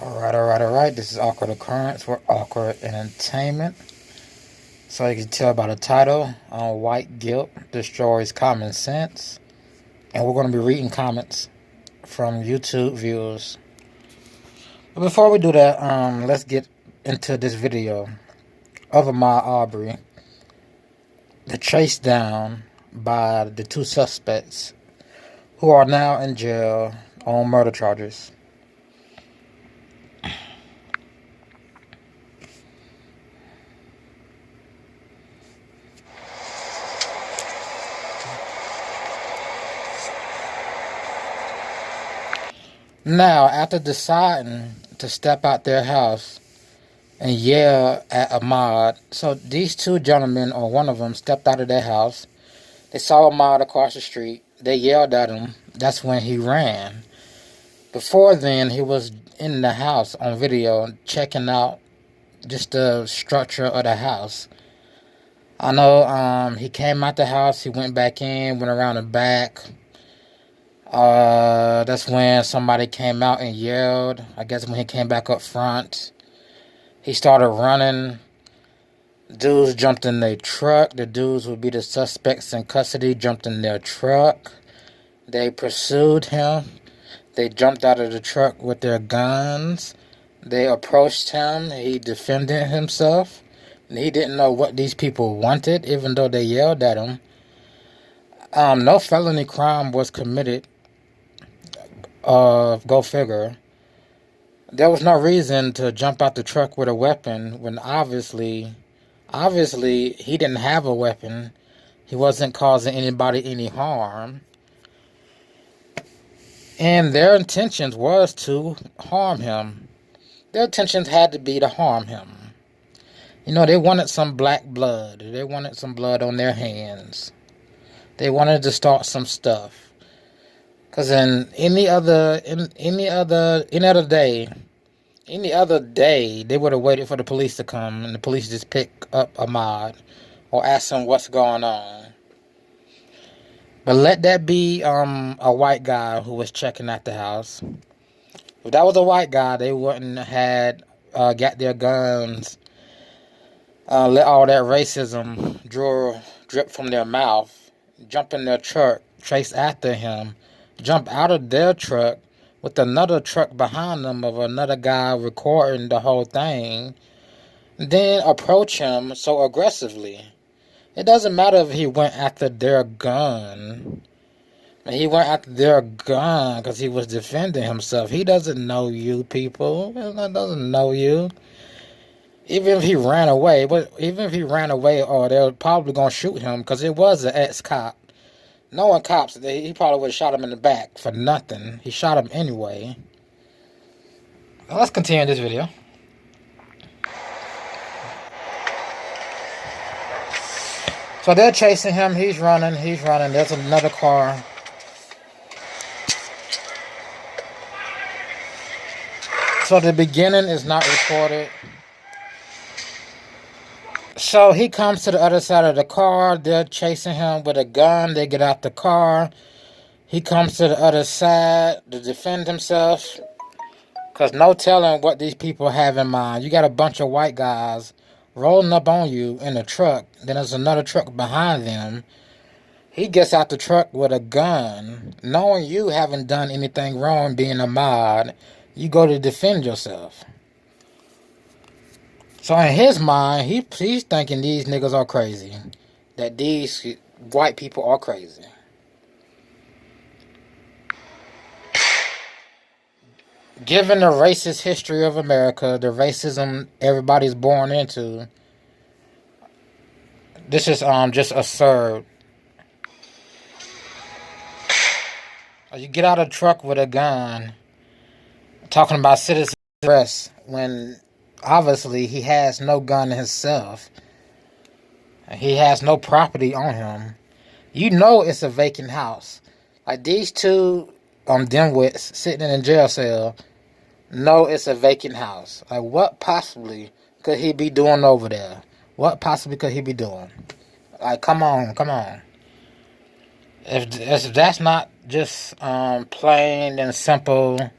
Alright. This is Awkward Occurrence for Awkward Entertainment. So you can tell by the title, White Guilt Destroys Common Sense. And we're going to be reading comments from YouTube viewers. But before we do that, let's get into this video of Ahmaud Arbery. The chase down by the two suspects who are now in jail on murder charges. Now, after deciding to step out their house and yell at Ahmaud, so these two gentlemen, or one of them, stepped out of their house. They saw Ahmaud across the street. They yelled at him. That's when he ran. Before then, he was in the house on video checking out just the structure of the house. I know he came out the house, he went back in, went around the back. That's when somebody came out and yelled. I guess when he came back up front, he started running. Dudes jumped in their truck. The dudes would be the suspects in custody, jumped in their truck. They pursued him. They jumped out of the truck with their guns. They approached him. He defended himself. He didn't know what these people wanted, even though they yelled at him. No felony crime was committed. Go figure. There was no reason to jump out the truck with a weapon when obviously he didn't have a weapon. He wasn't causing anybody any harm. And their intentions was to harm him. Their intentions had to be to harm him. You know, they wanted some black blood. They wanted some blood on their hands. They wanted to start some stuff. Because in any other day, they would have waited for the police to come and the police just pick up Ahmaud or ask him what's going on. But let that be a white guy who was checking at the house. If that was a white guy, they wouldn't have got their guns, let all that racism drip from their mouth, jump in their truck, chase after him, jump out of their truck with another truck behind them of another guy recording the whole thing, then approach him so aggressively. It doesn't matter if he went after their gun. He went after their gun because he was defending himself. He doesn't know you, people. He doesn't know you. Even if he ran away, or they're probably going to shoot him because it was an ex-cop. Knowing cops, he probably would have shot him in the back for nothing. He shot him anyway. Now let's continue this video. So they're chasing him. He's running. There's another car. So the beginning is not recorded. So he comes to the other side of the car. They're chasing him with a gun. They get out the car. He comes to the other side to defend himself. Because no telling what these people have in mind. You got a bunch of white guys rolling up on you in a truck. Then there's another truck behind them. He gets out the truck with a gun. Knowing you haven't done anything wrong being Ahmaud, you go to defend yourself. So in his mind, he's thinking these niggas are crazy. That these white people are crazy. Given the racist history of America, the racism everybody's born into, this is just absurd. You get out of the truck with a gun, talking about citizen arrest, when obviously he has no gun himself. He has no property on him. You know it's a vacant house. Like these two dimwits sitting in a jail cell know it's a vacant house. Like what possibly could he be doing over there? What possibly could he be doing? Like come on. If that's not just plain and simple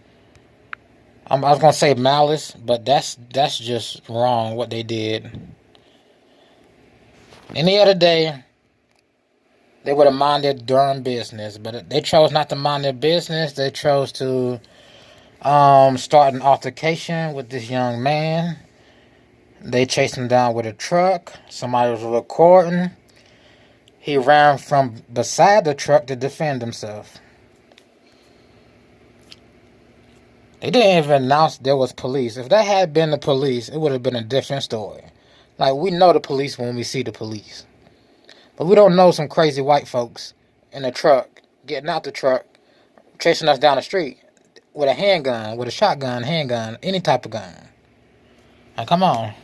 I was gonna say malice, but that's just wrong what they did. Any other day, they would have minded their darn business, but they chose not to mind their business. They chose to start an altercation with this young man. They chased him down with a truck. Somebody was recording. He ran from beside the truck to defend himself. They didn't even announce there was police. If that had been the police, it would have been a different story. Like, we know the police when we see the police. But we don't know some crazy white folks in a truck, getting out the truck, chasing us down the street with a handgun, with a shotgun, handgun, any type of gun. Now, come on.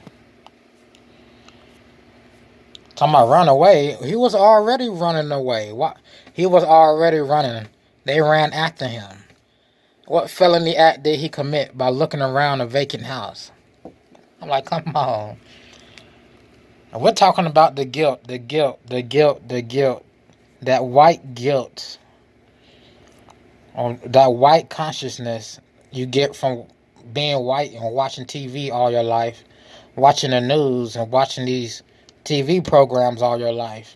Talking about run away. He was already running away. What? He was already running. They ran after him. What felony act did he commit by looking around a vacant house? I'm like, come on. And we're talking about the guilt. That white guilt. Or that white consciousness you get from being white and watching TV all your life. Watching the news and watching these TV programs all your life.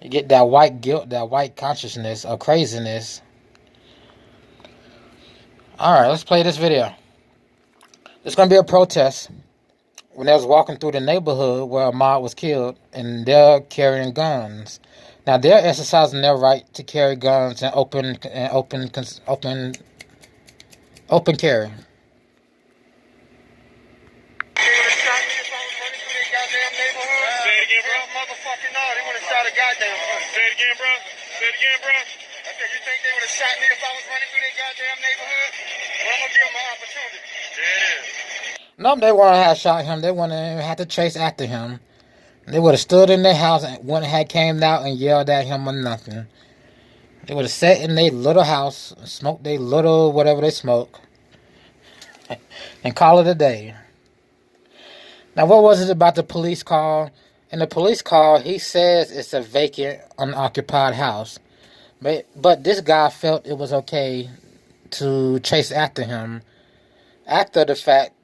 You get that white guilt, that white consciousness of craziness. Alright, let's play this video. There's going to be a protest when they was walking through the neighborhood where Ahmaud was killed, and they're carrying guns. Now, they're exercising their right to carry guns and open carry. Motherfucking no, they would have shot a goddamn person. Say it again, bro. Say it again, bro. I said, you think they would have shot me if I was running through their goddamn neighborhood? Well, I'm gonna give them an opportunity. There it is. No, they wouldn't have shot him. They wouldn't have had to chase after him. They would have stood in their house and wouldn't have came out and yelled at him or nothing. They would have sat in their little house, smoked their little whatever they smoke, and call it a day. Now, what was it about the police call? In the police call, he says it's a vacant, unoccupied house. But this guy felt it was okay to chase after him after the fact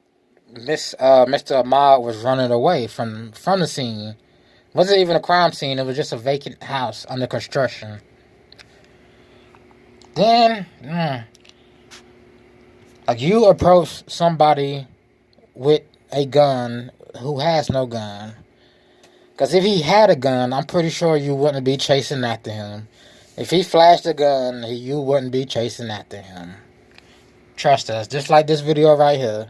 Mr. Ahmaud was running away from the scene. It wasn't even a crime scene. It was just a vacant house under construction. Then, like, you approach somebody with a gun who has no gun. Because if he had a gun, I'm pretty sure you wouldn't be chasing after him. If he flashed a gun, you wouldn't be chasing after him. Trust us. Just like this video right here.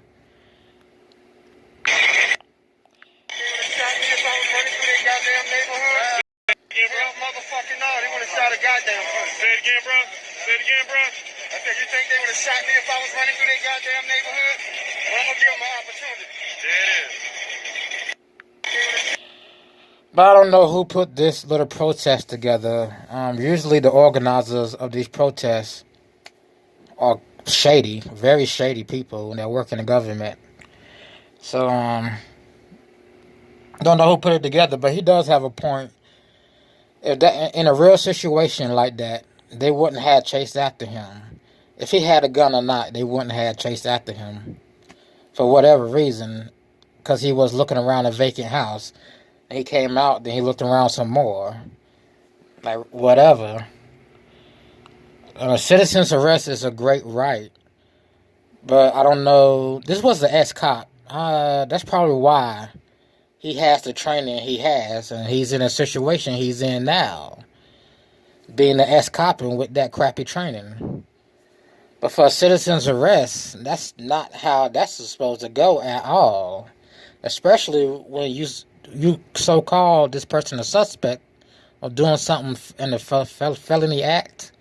Motherfucking no, they would have shot a goddamn person. Say it again, bro. Say it again, bro. I said, you think they would have shot me if I was running through their goddamn neighborhood? Well, I'm gonna give them an opportunity. There it is. But I don't know who put this little protest together. Usually the organizers of these protests are shady, very shady people that work in the government. So, don't know who put it together, but he does have a point. If that, in a real situation like that, they wouldn't have chased after him. If he had a gun or not, they wouldn't have chased after him. For whatever reason, because he was looking around a vacant house. He came out, then he looked around some more. Like, whatever. A citizen's arrest is a great right. But I don't know. This was the ex-cop. That's probably why he has the training he has, and he's in a situation he's in now. Being the ex-cop and with that crappy training. But for a citizen's arrest, that's not how that's supposed to go at all. Especially when you so-called this person a suspect of doing something in a felony act,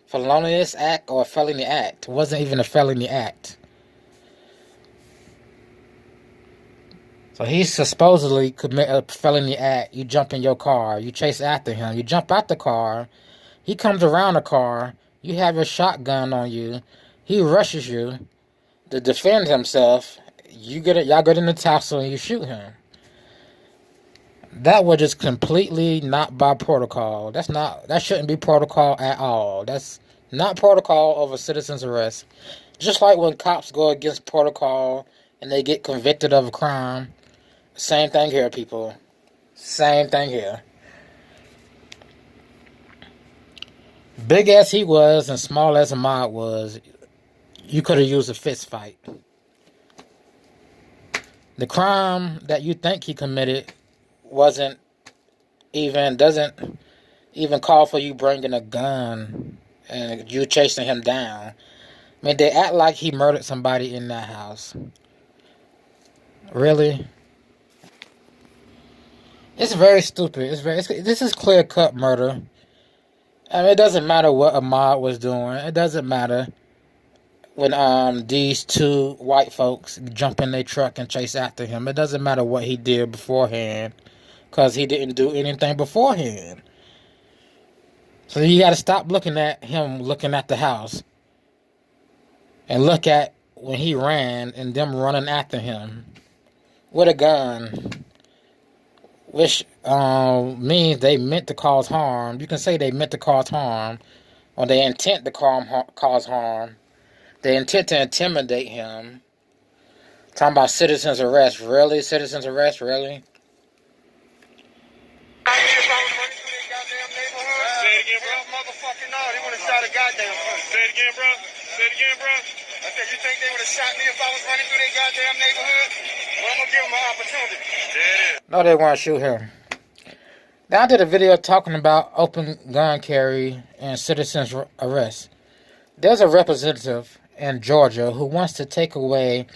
felonious act, or a felony act. It wasn't even a felony act. So he supposedly commit a felony act. You jump in your car, you chase after him, you jump out the car, he comes around the car, you have your shotgun on you, he rushes you to defend himself, y'all get in the tussle and you shoot him. That was just completely not by protocol. That shouldn't be protocol at all. That's not protocol of a citizen's arrest. Just like when cops go against protocol and they get convicted of a crime. Same thing here, people. Same thing here. Big as he was and small as Ahmaud was, you could have used a fist fight. The crime that you think he committed doesn't even call for you bringing a gun and you chasing him down. I mean, they act like he murdered somebody in that house. Really? It's very stupid. This is clear-cut murder. I mean, it doesn't matter what Ahmaud was doing. It doesn't matter when these two white folks jump in their truck and chase after him. It doesn't matter what he did beforehand, because he didn't do anything beforehand. So you got to stop looking at him looking at the house and look at when he ran and them running after him with a gun, which means they meant to cause harm. You can say they meant to cause harm, or they intent to cause harm. They intent to intimidate him. Talking about citizen's arrest. Really? Citizen's arrest? Really? Say it again, bro. Motherfucking no, they would have shot a goddamn person. Say it again, bro. Say it again, bro. I said, you think they would have shot me if I was running through their goddamn neighborhood? Well, I'm gonna give them an opportunity. There it is. No, they want to shoot him. Now, I did a video talking about open gun carry and citizen's arrest. There's a representative in Georgia who wants to take away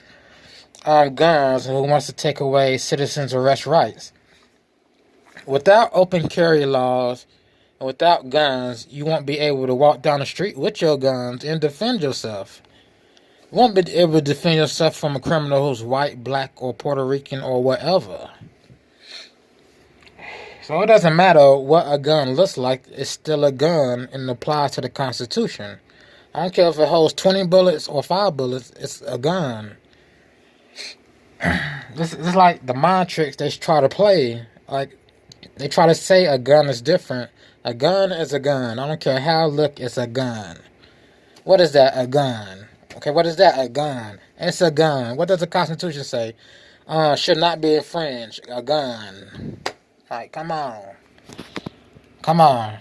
guns, who wants to take away citizens' arrest rights. Without open carry laws and without guns, you won't be able to walk down the street with your guns and defend yourself. You won't be able to defend yourself from a criminal who's white, black, or Puerto Rican, or whatever. So it doesn't matter what a gun looks like, it's still a gun and applies to the Constitution. I don't care if it holds 20 bullets or 5 bullets, it's a gun. This is like the mind tricks they try to play. Like, they try to say a gun is different. A gun is a gun. I don't care how it looks, it's a gun. What is that? A gun. Okay, what is that? A gun. It's a gun. What does the Constitution say? Should not be infringed. A gun. Like, come on. Come on.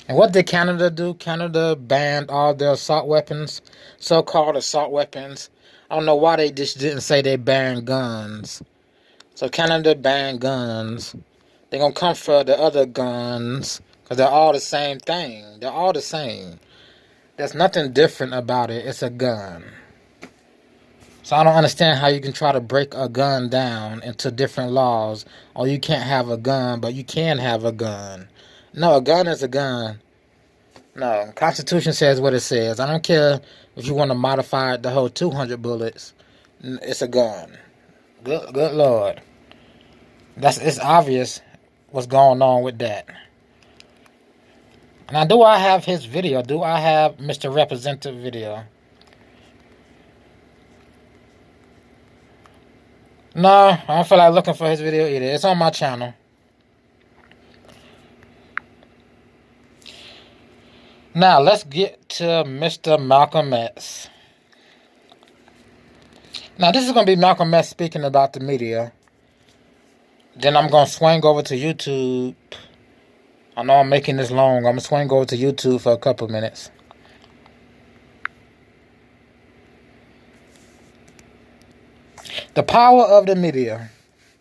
And what did Canada do? Canada banned all their assault weapons, so-called assault weapons. I don't know why they just didn't say they banned guns. So Canada banned guns. They're going to come for the other guns, because they're all the same thing. They're all the same. There's nothing different about it. It's a gun. So I don't understand how you can try to break a gun down into different laws, or you can't have a gun, but you can have a gun. No, a gun is a gun. No, Constitution says what it says. I don't care if you want to modify it to hold 200 bullets. It's a gun. Good Lord. It's obvious what's going on with that. Now, do I have his video? Do I have Mr. Representative video? No, I don't feel like looking for his video either. It's on my channel. Now, let's get to Mr. Malcolm X. Now, this is going to be Malcolm X speaking about the media. Then I'm going to swing over to YouTube. I know I'm making this long. I'm going to swing over to YouTube for a couple minutes. The power of the media.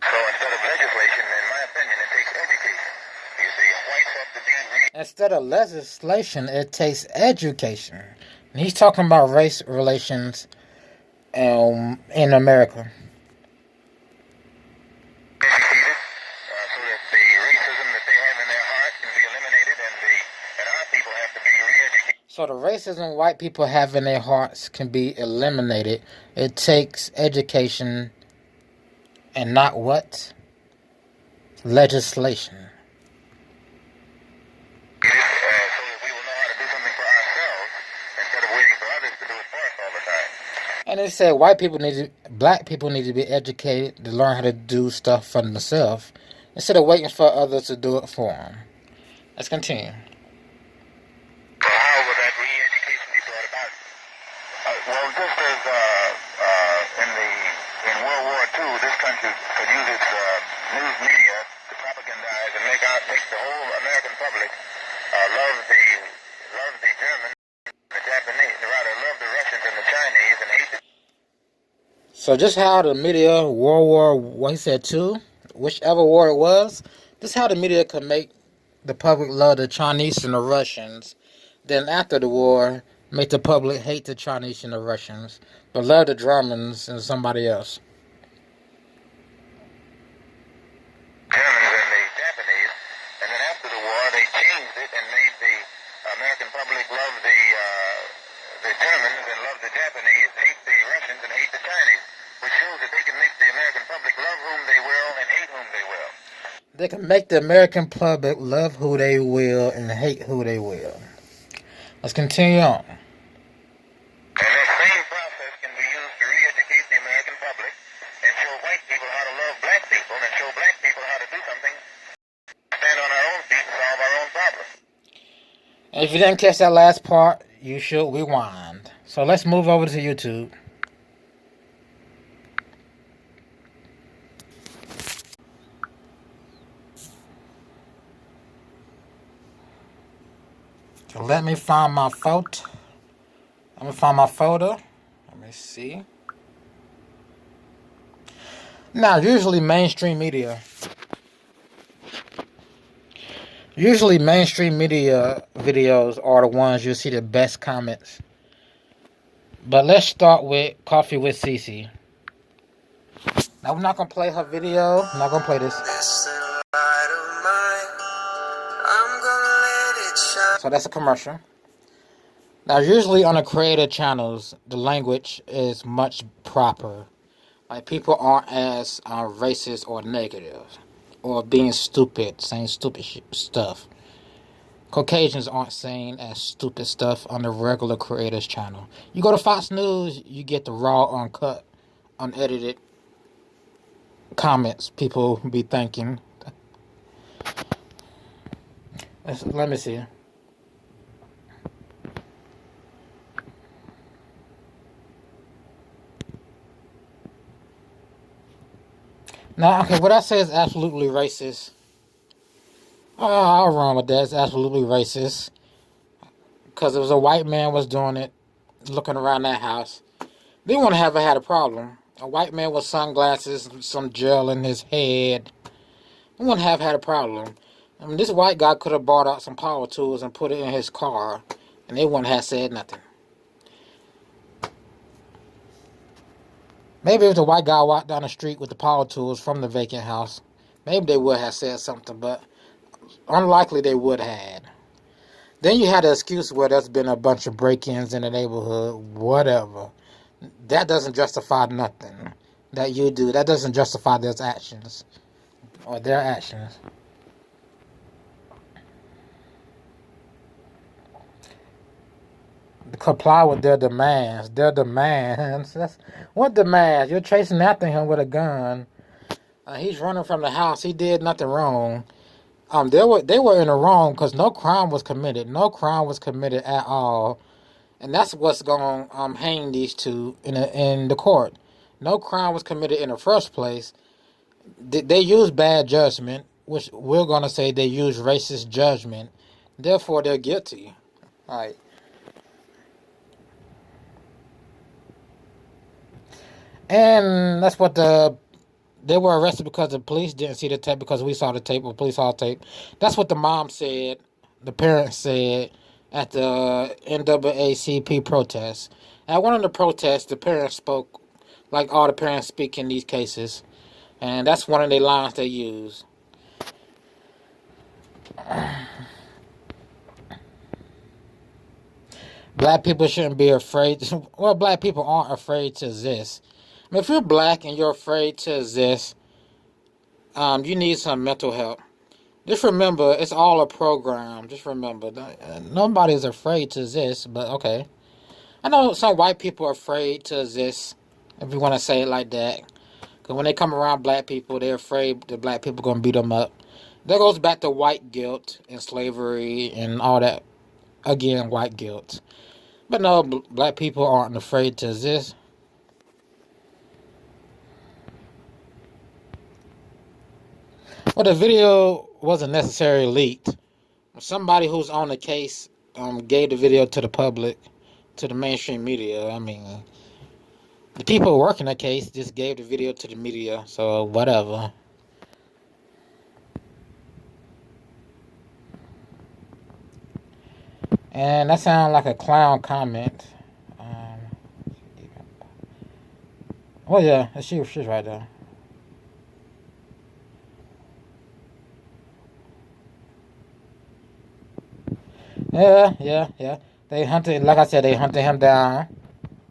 So instead of legislation, in my opinion, it takes education. You see, whites have to be Instead of legislation, it takes education. And he's talking about race relations in America. educated so that the racism that they have in their heart can be eliminated, and our people have to be re-educated. So the racism white people have in their hearts can be eliminated. It takes education and not what? Legislation. So that we will know how to do something for ourselves instead of waiting for others to do it for us all the time. And they say black people need to be educated to learn how to do stuff for themselves instead of waiting for others to do it for them. Let's continue. So how will that re-education Well, just as in World War II, this country could use its news media to propagandize and make the whole American public love the Germans, the Japanese, rather love the Russians and the Chinese, and hate the. So just how the media, World War, what he said, two, whichever war it was, just how the media could make the public love the Chinese and the Russians. Then after the war, make the public hate the Chinese and the Russians, but love the Germans and somebody else. Germans and the Japanese, and then after the war, they changed it and made the American public love the Germans and love the Japanese, hate the Russians and hate the Chinese, which shows that they can make the American public love whom they will and hate whom they will. They can make the American public love who they will and hate who they will. Let's continue on. And that same process can be used to re-educate the American public and show white people how to love black people and show black people how to do something, stand on our own feet and solve our own problems. And if you didn't catch that last part, you should rewind. So let's move over to YouTube. So let me find my photo. Let me find my photo. Let me see. Now, usually mainstream media videos are the ones you see the best comments. But let's start with Coffee with Cece. Now, we're not going to play her video. I'm not going to play this. So that's a commercial. Now, usually on the creator channels, the language is much proper. Like, people aren't as racist or negative or being stupid, saying stupid stuff. Caucasians aren't saying as stupid stuff on the regular creators channel. You go to Fox News, you get the raw, uncut, unedited comments people be thinking. Let me see. Now, okay, what I say is absolutely racist. I'll run with that. It's absolutely racist. Because it was a white man was doing it, looking around that house. They wouldn't have had a problem. A white man with sunglasses, some gel in his head. They wouldn't have had a problem. I mean, this white guy could have bought out some power tools and put it in his car, and they wouldn't have said nothing. Maybe if the white guy walked down the street with the power tools from the vacant house, maybe they would have said something, but unlikely they would have. Then you had the excuse where there's been a bunch of break-ins in the neighborhood, whatever. That doesn't justify nothing that you do. That doesn't justify their actions or their actions. Comply with their demands. Their demands. What demands? You're chasing after him with a gun. He's running from the house. He did nothing wrong. They were in the wrong because no crime was committed. No crime was committed at all, and that's what's going to hang these two in the court. No crime was committed in the first place. They used bad judgment, which we're going to say they used racist judgment. Therefore, they're guilty. All right. And that's what they were arrested because the police didn't see the tape because we saw the tape or police saw the tape. That's what the mom said, the parents said at the NAACP protest. At one of the protests, the parents spoke like all the parents speak in these cases. And that's one of the lines they use. Black people shouldn't be afraid. Well, black people aren't afraid to exist. I mean, if you're black and you're afraid to exist, you need some mental help. Just remember, it's all a program. Just remember, nobody's afraid to exist, but okay. I know some white people are afraid to exist, if you want to say it like that. Because when they come around black people, they're afraid that black people are going to beat them up. That goes back to white guilt and slavery and all that. Again, white guilt. But no, black people aren't afraid to exist. Well, the video wasn't necessarily leaked. Somebody who's on the case gave the video to the public, to the mainstream media. I mean, the people working the case just gave the video to the media, so whatever. And that sounds like a clown comment. Oh yeah, she's right there. Yeah. They hunted, like I said, they hunted him down,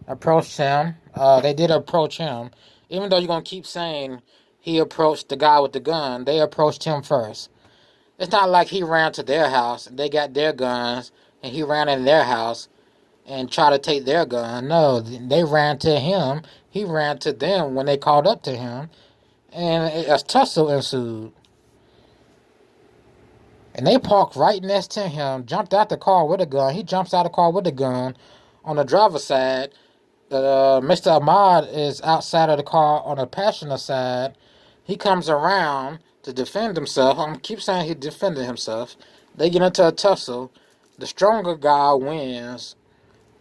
approached him. They did approach him, even though you're gonna keep saying he approached the guy with the gun. They approached him first. It's not like he ran to their house and they got their guns and he ran in their house and tried to take their gun. No, they ran to him. He ran to them when they called up to him, and a tussle ensued. And they parked right next to him, jumped out the car with a gun. He jumps out the car with a gun on the driver's side. Mr. Ahmad is outside of the car on the passenger side. He comes around to defend himself. I keep saying he defended himself. They get into a tussle. The stronger guy wins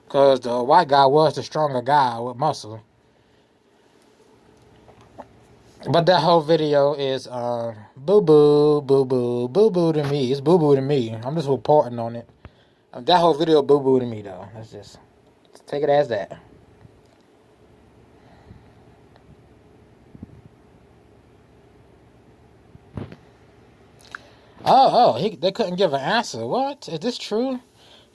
because the white guy was the stronger guy with muscle. But that whole video is boo boo to me. It's boo boo to me. I'm just reporting on it. That whole video boo boo to me though. Let's take it as that. They couldn't give an answer. What? Is this true?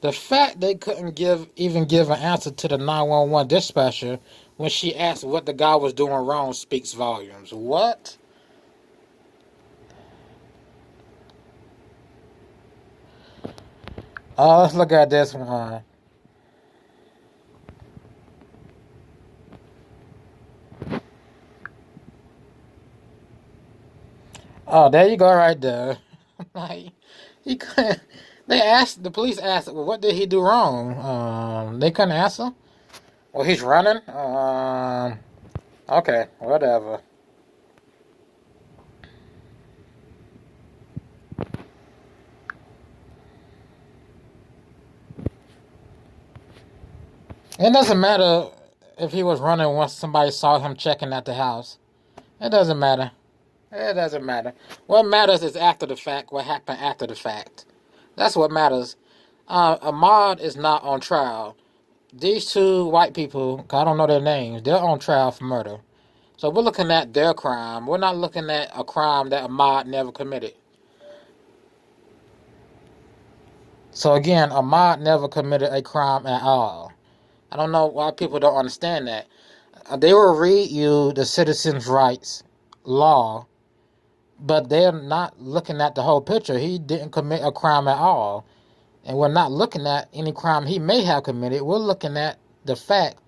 The fact they couldn't even give an answer to the 911 dispatcher when she asked what the guy was doing wrong speaks volumes. What? Let's look at this one. Oh, there you go, right there. Like, he couldn't. The police asked, well, what did he do wrong? They couldn't answer. Well, he's running. Okay, whatever. It doesn't matter if he was running once somebody saw him checking at the house. It doesn't matter. It doesn't matter. What matters is after the fact, what happened after the fact. That's what matters. Ahmaud is not on trial. These two white people, I don't know their names, they're on trial for murder. So we're looking at their crime. We're not looking at a crime that Ahmaud never committed. So again, Ahmaud never committed a crime at all. I don't know why people don't understand that. They will read you the citizens' rights law, but they're not looking at the whole picture. He didn't commit a crime at all. And we're not looking at any crime he may have committed. We're looking at the fact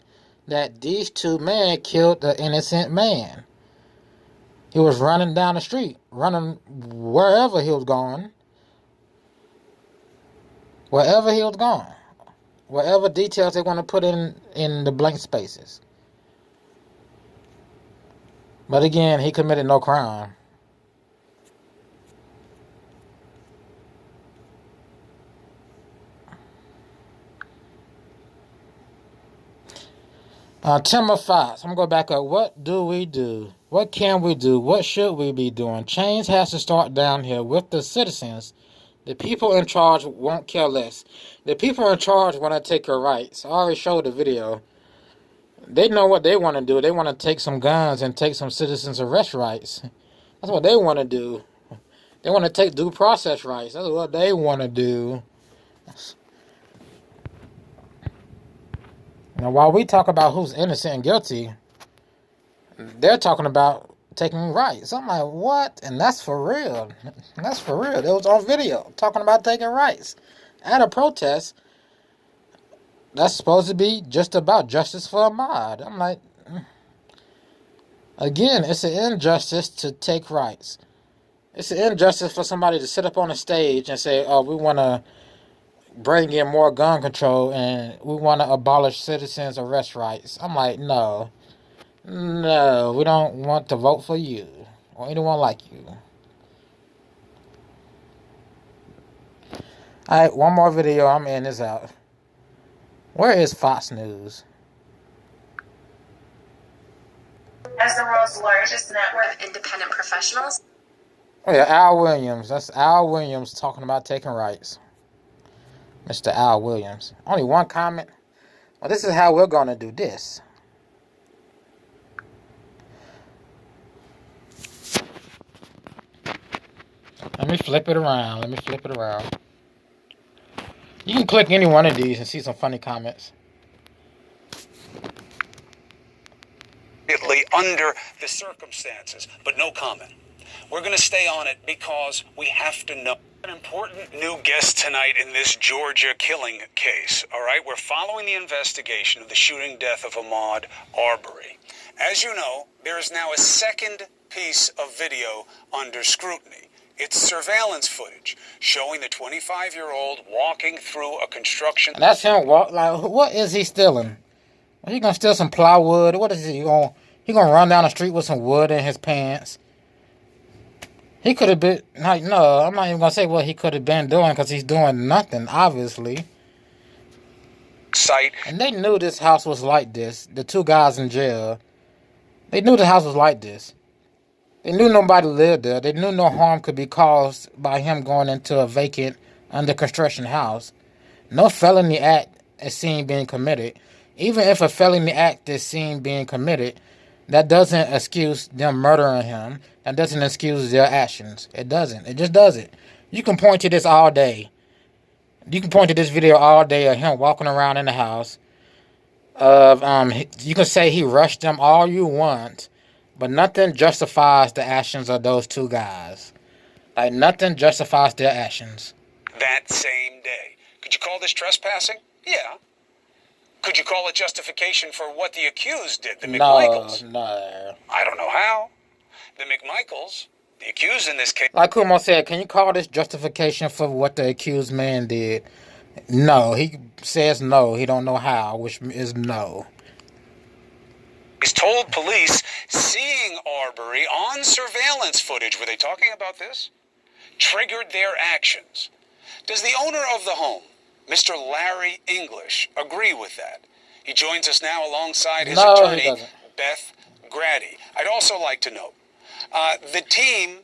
that these two men killed an innocent man. He was running down the street, running wherever he was going. Wherever he was going. Whatever details they want to put in the blank spaces. But again, he committed no crime. Timber Fox, I'm going to go back up. What do we do? What can we do? What should we be doing? Change has to start down here with the citizens. The people in charge won't care less. The people in charge want to take your rights. I already showed the video. They know what they want to do. They want to take some guns and take some citizens' arrest rights. That's what they want to do. They want to take due process rights. That's what they want to do. Now, while we talk about who's innocent and guilty, they're talking about taking rights. I'm like, what? And that's for real. That's for real. It was on video talking about taking rights at a protest. That's supposed to be just about justice for Ahmaud. I'm like, again, it's an injustice to take rights. It's an injustice for somebody to sit up on a stage and say, oh, we want to bring in more gun control and we want to abolish citizens' arrest rights. I'm like, no, no, we don't want to vote for you or anyone like you. All right, one more video. I'm in this out. Where is Fox News? As the world's largest network of independent professionals. Oh yeah, Al Williams. That's Al Williams talking about taking rights. Mr. Al Williams. Only one comment. Well, this is how we're going to do this. Let me flip it around. You can click any one of these and see some funny comments. Under the circumstances, but no comment. We're going to stay on it because we have to know. An important new guest tonight in this Georgia killing case. All right, we're following the investigation of the shooting death of Ahmaud Arbery. As you know, there is now a second piece of video under scrutiny. It's surveillance footage showing the 25-year-old walking through a construction. And that's him. Like, what is he stealing? Are he gonna steal some plywood? What is he going? He gonna run down the street with some wood in his pants? He could have been like, no, I'm not even gonna say what he could have been doing because he's doing nothing, obviously. Site. And they knew this house was like this. The two guys in jail, they knew the house was like this. They knew nobody lived there. They knew no harm could be caused by him going into a vacant, under construction house. No felony act is seen being committed. Even if a felony act is seen being committed, that doesn't excuse them murdering him. That doesn't excuse their actions. It doesn't. It just doesn't. You can point to this all day. You can point to this video all day of him walking around in the house. You can say he rushed them all you want, but nothing justifies the actions of those two guys. Like, nothing justifies their actions. That same day. Could you call this trespassing? Yeah. Could you call it justification for what the accused did, the McMichaels? No. I don't know how. The McMichaels, the accused in this case. Like Kumo said, can you call this justification for what the accused man did? No. He says no. He don't know how, which is no. He's told police seeing Arbery on surveillance footage, were they talking about this? Triggered their actions. Does the owner of the home, Mr. Larry English, agree with that? He joins us now alongside his attorney, Beth Grady. I'd also like to note, the team,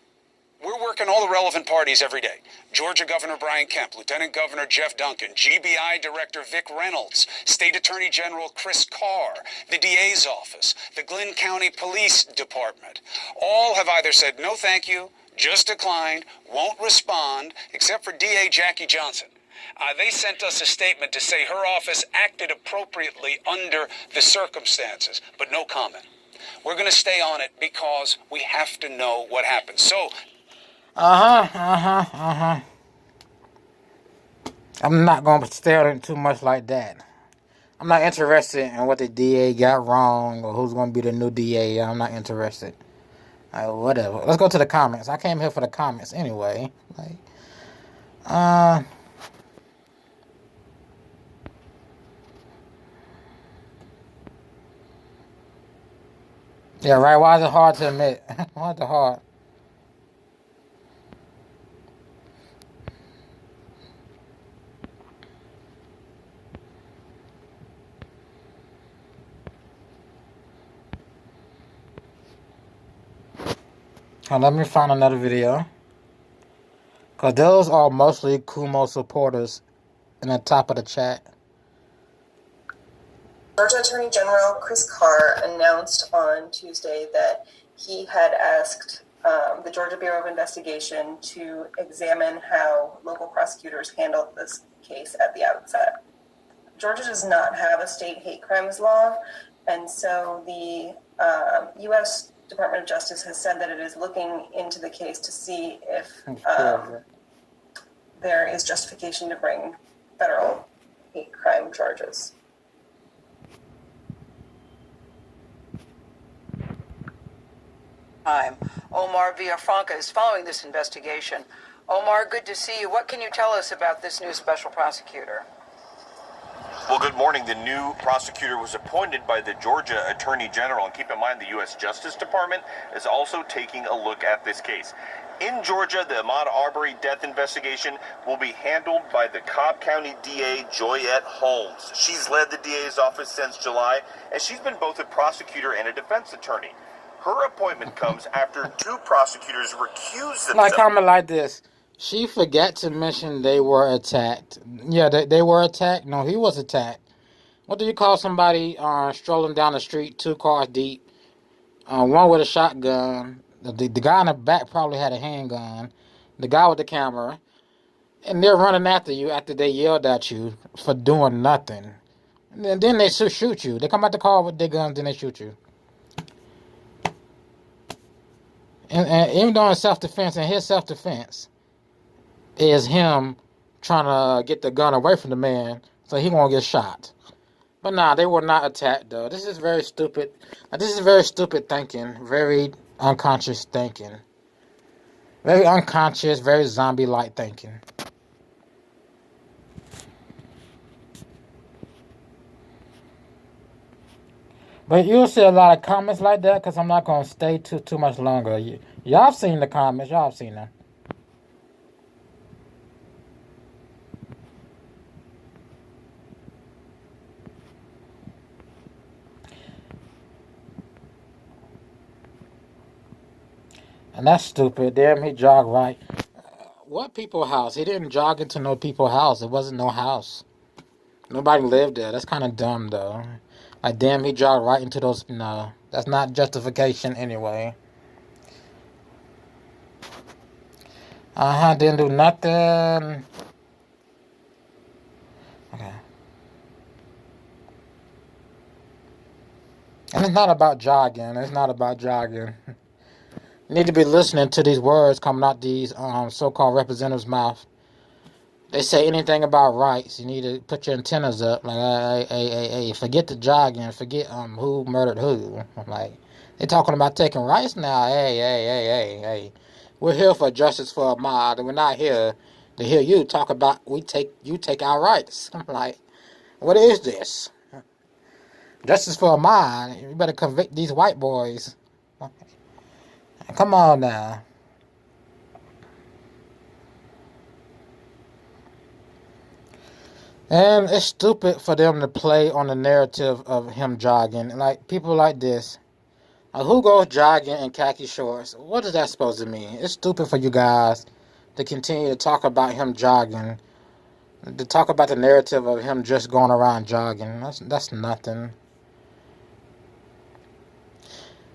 we're working all the relevant parties every day. Georgia Governor Brian Kemp, Lieutenant Governor Jeff Duncan, GBI Director Vic Reynolds, State Attorney General Chris Carr, the DA's office, the Glynn County Police Department. All have either said no thank you, just declined, won't respond, except for DA Jackie Johnson. They sent us a statement to say her office acted appropriately under the circumstances, but no comment. We're going to stay on it because we have to know what happened. So, I'm not going to stay on it too much like that. I'm not interested in what the DA got wrong or who's going to be the new DA. I'm not interested. Whatever. Let's go to the comments. I came here for the comments anyway. Yeah, right. Why is it hard to admit? Why is it hard? Let me find another video. Because those are mostly Kumo supporters in the top of the chat. Georgia Attorney General Chris Carr announced on Tuesday that he had asked the Georgia Bureau of Investigation to examine how local prosecutors handled this case at the outset. Georgia does not have a state hate crimes law, and so the U.S. Department of Justice has said that it is looking into the case to see if there is justification to bring federal hate crime charges. Omar Villafranca is following this investigation. Omar, good to see you. What can you tell us about this new special prosecutor? Well, good morning. The new prosecutor was appointed by the Georgia Attorney General. And keep in mind, the U.S. Justice Department is also taking a look at this case. In Georgia, the Ahmaud Arbery death investigation will be handled by the Cobb County DA, Joyette Holmes. She's led the DA's office since July, and she's been both a prosecutor and a defense attorney. Her appointment comes after two prosecutors recused themselves. Like comment like this. She forgot to mention they were attacked. Yeah, they were attacked. No, he was attacked. What do you call somebody strolling down the street, 2 cars deep, one with a shotgun? The guy in the back probably had a handgun. The guy with the camera. And they're running after you after they yelled at you for doing nothing. And then they shoot you. They come out the car with their guns, then they shoot you. And even though it's self-defense, and his self-defense is him trying to get the gun away from the man so he won't get shot. But nah, they were not attacked though. This is very stupid. This is very stupid thinking. Very unconscious thinking. Very unconscious, very zombie-like thinking. But you'll see a lot of comments like that because I'm not going to stay too much longer. Y'all seen the comments. Y'all seen them. And that's stupid. Damn, he jogged right. What people's house? He didn't jog into no people's house. It wasn't no house. Nobody lived there. That's kind of dumb, though. Like, damn, he jogged right into those... No, that's not justification anyway. Didn't do nothing. Okay. And it's not about jogging. It's not about jogging. You need to be listening to these words coming out these so-called representatives' mouth. They say anything about rights. You need to put your antennas up. Like, hey, forget the jogging. Forget who murdered who. Like, they're talking about taking rights now. Hey. We're here for justice for Ahmaud, and we're not here to hear you talk about you take our rights. I'm like, what is this? Justice for Ahmaud? You better convict these white boys. Come on now. And it's stupid for them to play on the narrative of him jogging. Like, people like this. Who goes jogging in khaki shorts? What is that supposed to mean? It's stupid for you guys to continue to talk about him jogging. To talk about the narrative of him just going around jogging. That's nothing.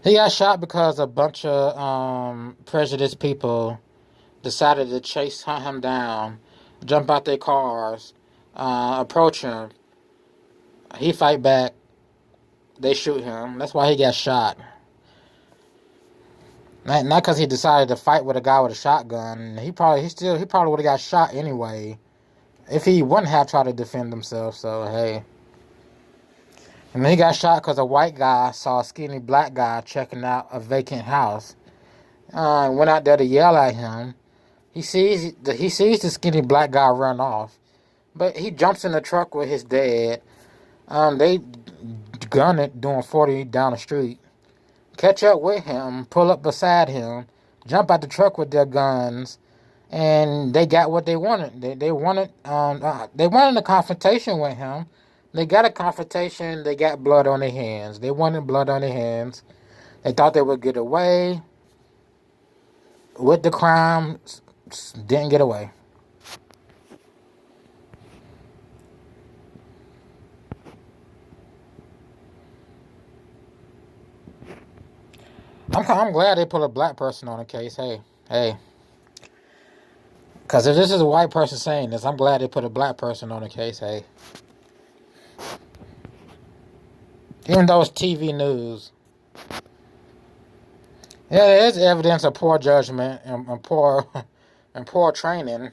He got shot because a bunch of prejudiced people decided to hunt him down, jump out their cars, approach him. He fight back. They shoot him. That's why he got shot. Not because he decided to fight with a guy with a shotgun. He probably would have got shot anyway if he wouldn't have tried to defend himself. So hey. And then he got shot because a white guy saw a skinny black guy checking out a vacant house. Went out there to yell at him. He sees the skinny black guy run off. But he jumps in the truck with his dad. They gun it doing 40 down the street. Catch up with him, pull up beside him, jump out the truck with their guns, and they got what they wanted. They wanted a confrontation with him. They got a confrontation. They got blood on their hands. They wanted blood on their hands. They thought they would get away with the crime. Didn't get away. I'm glad they put a black person on the case. Hey. Because if this is a white person saying this, I'm glad they put a black person on the case. Hey. Even though it's TV news. Yeah, there is evidence of poor judgment and poor training.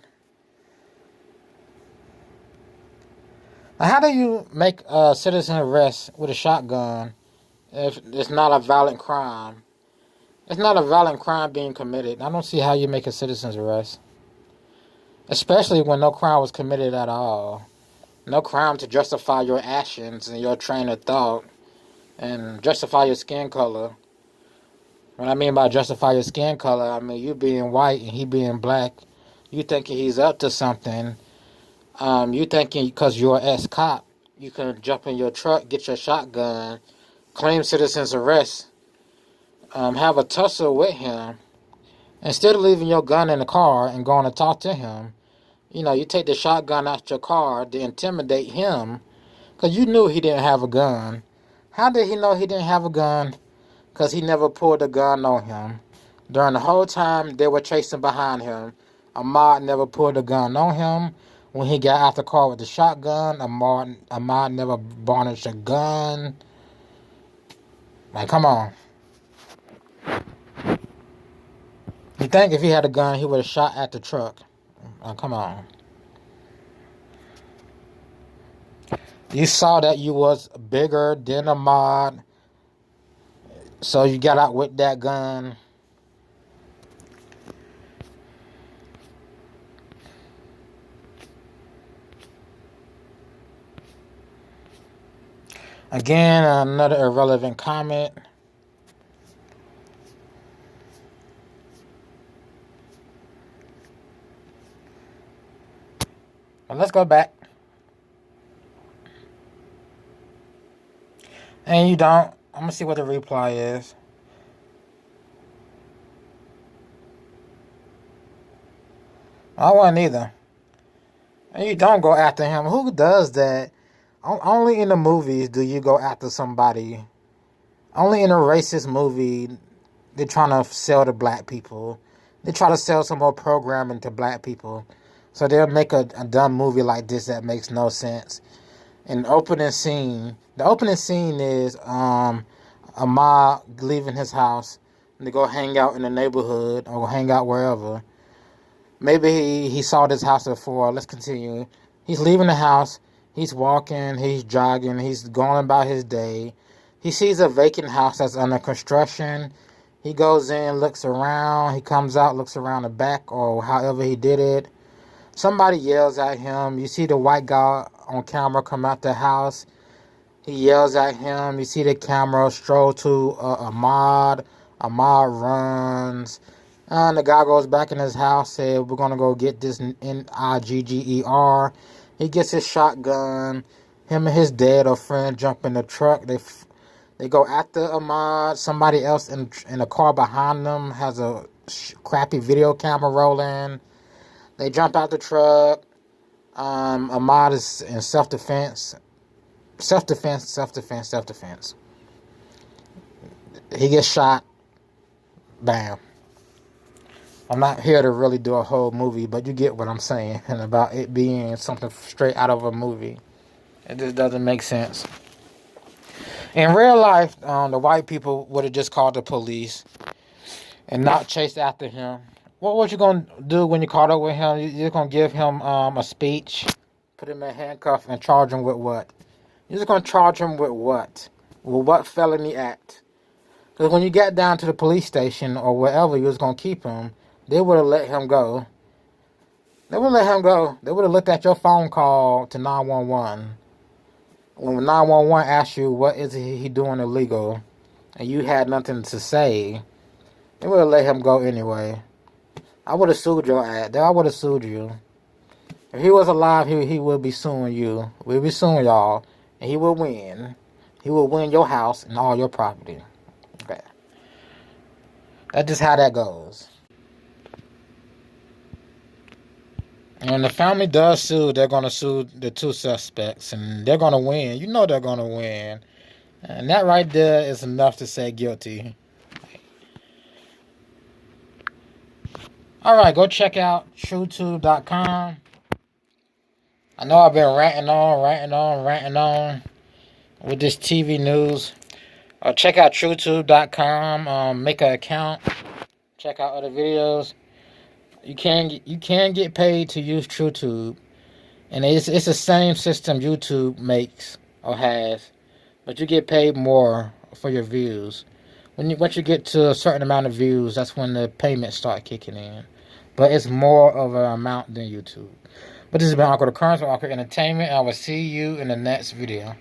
Now, how do you make a citizen arrest with a shotgun if it's not a violent crime? It's not a violent crime being committed. I don't see how you make a citizen's arrest. especially when no crime was committed at all. No crime to justify your actions and your train of thought and justify your skin color. What I mean by justify your skin color, I mean you being white and he being black. You thinking he's up to something. You thinking because you're an ex-cop, you can jump in your truck, get your shotgun, claim citizen's arrest, have a tussle with him. Instead of leaving your gun in the car and going to talk to him, you take the shotgun out your car to intimidate him because you knew he didn't have a gun. How did he know he didn't have a gun? Because he never pulled a gun on him. During the whole time they were chasing behind him, Ahmaud never pulled a gun on him. When he got out the car with the shotgun, Ahmaud never varnished a gun. Like, come on. You think if he had a gun, he would have shot at the truck? Like, come on. You saw that you was bigger than Ahmaud, so you got out with that gun. Again, another irrelevant comment. But let's go back. And you don't. I'm going to see what the reply is. I wasn't either. And you don't go after him. Who does that? Only in the movies do you go after somebody. Only in a racist movie, they're trying to sell to black people. They try to sell some more programming to black people. So they'll make a dumb movie like this that makes no sense. And the opening scene is Ahmaud leaving his house and to go hang out in the neighborhood or hang out wherever. Maybe he saw this house before. Let's continue. He's leaving the house. He's walking. He's jogging. He's going about his day. He sees a vacant house that's under construction. He goes in, looks around. He comes out, looks around the back or however he did it. Somebody yells at him. You see the white guy on camera come out the house. He yells at him. You see the camera stroll to Ahmaud. Ahmaud runs. And the guy goes back in his house, said, we're going to go get this Nigger. He gets his shotgun. Him and his dad or friend jump in the truck. They go after Ahmaud. Somebody else in the car behind them has a crappy video camera rolling. They jump out the truck. Ahmaud is in self-defense. Self-defense. He gets shot. Bam. I'm not here to really do a whole movie, but you get what I'm saying and about it being something straight out of a movie. It just doesn't make sense. In real life, the white people would have just called the police and not chased after him. What you gonna do when you caught up with him? You're gonna give him a speech, put him in handcuffs, and charge him with what? You're just gonna charge him with what? With what felony act? Because when you got down to the police station or wherever you was gonna keep him, they would have let him go. They would have looked at your phone call to 911. When 911 asked you what is he doing illegal, and you had nothing to say, they would have let him go anyway. I would have sued your ass. I would have sued you. If he was alive, he would be suing you. We'll be suing y'all, and he will win. He will win your house and all your property. Okay. That's just how that goes. And when the family does sue, they're going to sue the two suspects, and they're going to win. You know they're going to win. And that right there is enough to say guilty. All right, go check out TrueTube.com. I know I've been ranting on with this TV news. Check out TrueTube.com. Make an account. Check out other videos. You can get paid to use TrueTube, and it's the same system YouTube makes or has, but you get paid more for your views. Once you get to a certain amount of views, that's when the payments start kicking in. but it's more of an amount than YouTube. But this has been Awkward Occurrence with Awkward Entertainment. I will see you in the next video.